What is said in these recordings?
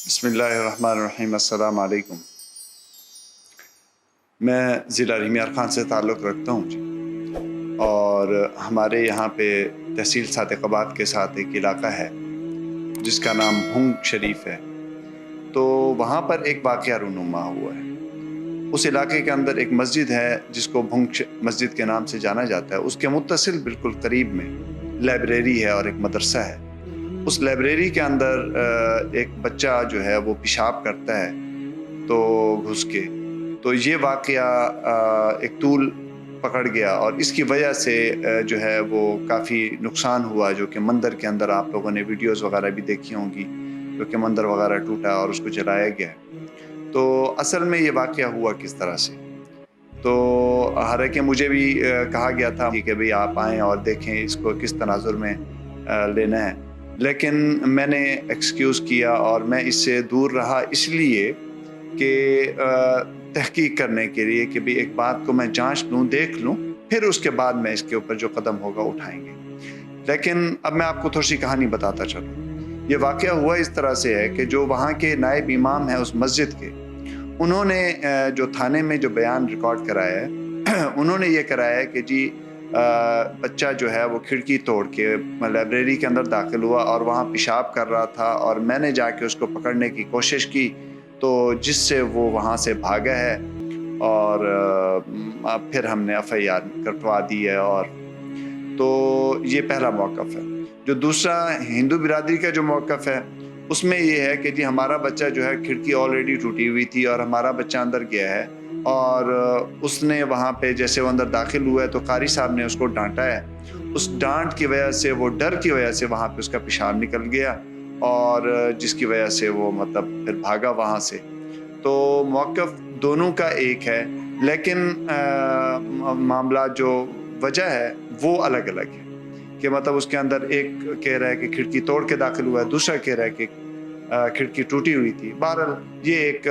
بسم اللہ الرحمن الرحیم۔ السلام علیکم۔ میں ضلع رحیمیار خان سے تعلق رکھتا ہوں جی، اور ہمارے یہاں پہ تحصیل صادق آباد کے ساتھ ایک علاقہ ہے جس کا نام بھنگ شریف ہے۔ تو وہاں پر ایک واقعہ رونما ہوا ہے۔ اس علاقے کے اندر ایک مسجد ہے جس کو بھنگ مسجد کے نام سے جانا جاتا ہے۔ اس کے متصل بالکل قریب میں لائبریری ہے اور ایک مدرسہ ہے۔ اس لائبریری کے اندر ایک بچہ جو ہے وہ پیشاب کرتا ہے تو گھس کے، تو یہ واقعہ ایک طول پکڑ گیا اور اس کی وجہ سے جو ہے وہ کافی نقصان ہوا، جو کہ مندر کے اندر آپ لوگوں نے ویڈیوز وغیرہ بھی دیکھی ہوں گی، جو کہ مندر وغیرہ ٹوٹا اور اس کو جلایا گیا۔ تو اصل میں یہ واقعہ ہوا کس طرح سے، تو حالانکہ مجھے بھی کہا گیا تھا کہ بھئی آپ آئیں اور دیکھیں اس کو کس تناظر میں لینا ہے، لیکن میں نے ایکسکیوز کیا اور میں اس سے دور رہا، اس لیے کہ تحقیق کرنے کے لیے کہ بھی ایک بات کو میں جانچ لوں، دیکھ لوں، پھر اس کے بعد میں اس کے اوپر جو قدم ہوگا اٹھائیں گے۔ لیکن اب میں آپ کو تھوڑی سی کہانی بتاتا چلوں۔ یہ واقعہ ہوا اس طرح سے ہے کہ جو وہاں کے نائب امام ہیں اس مسجد کے، انہوں نے جو تھانے میں جو بیان ریکارڈ کرایا ہے انہوں نے یہ کرایا ہے کہ جی بچہ جو ہے وہ کھڑکی توڑ کے لائبریری کے اندر داخل ہوا اور وہاں پیشاب کر رہا تھا، اور میں نے جا کے اس کو پکڑنے کی کوشش کی تو جس سے وہ وہاں سے بھاگا ہے، اور پھر ہم نے FIR کٹوا دی ہے۔ اور تو یہ پہلا موقف ہے۔ جو دوسرا ہندو برادری کا جو موقف ہے، اس میں یہ ہے کہ جی ہمارا بچہ جو ہے کھڑکی آلریڈی ٹوٹی ہوئی تھی اور ہمارا بچہ اندر گیا ہے، اور اس نے وہاں پہ جیسے وہ اندر داخل ہوا ہے تو قاری صاحب نے اس کو ڈانٹا ہے۔ اس ڈانٹ کی وجہ سے، وہ ڈر کی وجہ سے وہاں پہ اس کا پیشاب نکل گیا، اور جس کی وجہ سے وہ پھر بھاگا وہاں سے۔ تو موقف دونوں کا ایک ہے، لیکن معاملات جو وجہ ہے وہ الگ الگ ہے، کہ اس کے اندر ایک کہہ رہا ہے کہ کھڑکی توڑ کے داخل ہوا ہے، دوسرا کہہ رہا ہے کہ کھڑکی ٹوٹی ہوئی تھی۔ بہرحال یہ ایک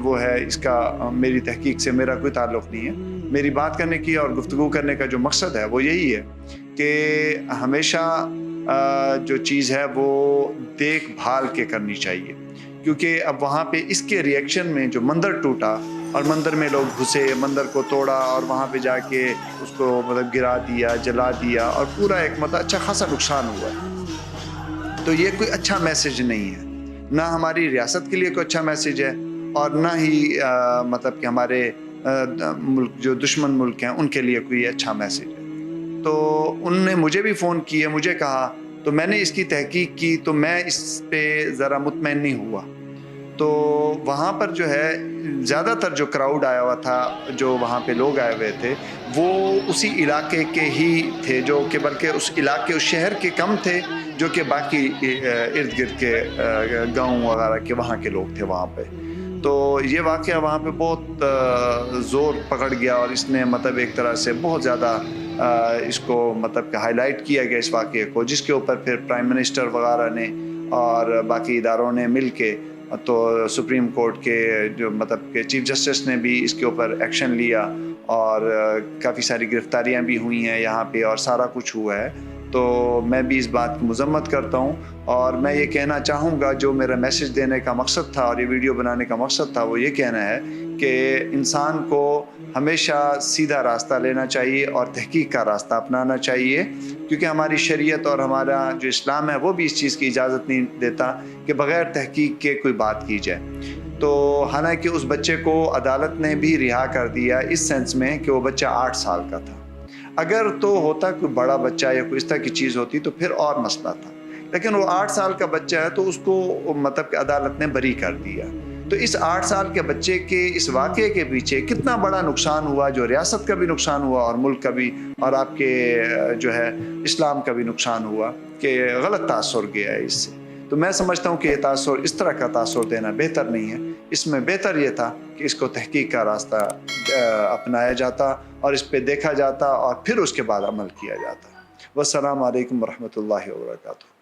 وہ ہے، اس کا میری تحقیق سے میرا کوئی تعلق نہیں ہے۔ میری بات کرنے کی اور گفتگو کرنے کا جو مقصد ہے وہ یہی ہے کہ ہمیشہ جو چیز ہے وہ دیکھ بھال کے کرنی چاہیے، کیونکہ اب وہاں پہ اس کے ریئیکشن میں جو مندر ٹوٹا اور مندر میں لوگ گھسے، مندر کو توڑا اور وہاں پہ جا کے اس کو گرا دیا، جلا دیا، اور پورا ایک اچھا خاصا نقصان ہوا ہے۔ تو یہ کوئی اچھا میسج نہیں ہے، نہ ہماری ریاست کے لیے کوئی اچھا میسج ہے، اور نہ ہی کہ ہمارے ملک جو دشمن ملک ہیں ان کے لیے کوئی اچھا میسج ہے۔ تو انہوں نے مجھے بھی فون کیا، مجھے کہا، تو میں نے اس کی تحقیق کی تو میں اس پہ ذرا مطمئن نہیں ہوا۔ تو وہاں پر جو ہے زیادہ تر جو کراؤڈ آیا ہوا تھا، جو وہاں پہ لوگ آئے ہوئے تھے، وہ اسی علاقے کے ہی تھے، جو کہ بلکہ اس علاقے، اس شہر کے کم تھے، جو کہ باقی ارد گرد کے گاؤں وغیرہ کے وہاں کے لوگ تھے وہاں پہ۔ تو یہ واقعہ وہاں پہ بہت زور پکڑ گیا، اور اس نے ایک طرح سے بہت زیادہ اس کو کہ ہائی لائٹ کیا گیا اس واقعے کو، جس کے اوپر پھر پرائم منسٹر وغیرہ نے اور باقی اداروں نے مل کے، تو سپریم کورٹ کے جو کہ چیف جسٹس نے بھی اس کے اوپر ایکشن لیا، اور کافی ساری گرفتاریاں بھی ہوئی ہیں یہاں پہ، اور سارا کچھ ہوا ہے۔ تو میں بھی اس بات کی مذمت کرتا ہوں، اور میں یہ کہنا چاہوں گا، جو میرا میسج دینے کا مقصد تھا اور یہ ویڈیو بنانے کا مقصد تھا، وہ یہ کہنا ہے کہ انسان کو ہمیشہ سیدھا راستہ لینا چاہیے اور تحقیق کا راستہ اپنانا چاہیے، کیونکہ ہماری شریعت اور ہمارا جو اسلام ہے وہ بھی اس چیز کی اجازت نہیں دیتا کہ بغیر تحقیق کے کوئی بات کی جائے۔ تو حالانکہ اس بچے کو عدالت نے بھی رہا کر دیا اس سینس میں کہ وہ بچہ 8 سال کا تھا۔ اگر تو ہوتا کوئی بڑا بچہ یا کوئی اس طرح کی چیز ہوتی تو پھر اور مسئلہ تھا، لیکن وہ 8 سال کا بچہ ہے تو اس کو کہ عدالت نے بری کر دیا۔ تو اس 8 سال کے بچے کے اس واقعے کے پیچھے کتنا بڑا نقصان ہوا، جو ریاست کا بھی نقصان ہوا اور ملک کا بھی، اور آپ کے جو ہے اسلام کا بھی نقصان ہوا، کہ غلط تاثر گیا ہے اس سے۔ تو میں سمجھتا ہوں کہ یہ تاثر، اس طرح کا تاثر دینا بہتر نہیں ہے۔ اس میں بہتر یہ تھا کہ اس کو تحقیق کا راستہ اپنایا جاتا اور اس پہ دیکھا جاتا اور پھر اس کے بعد عمل کیا جاتا۔ والسلام علیکم ورحمۃ اللہ وبرکاتہ۔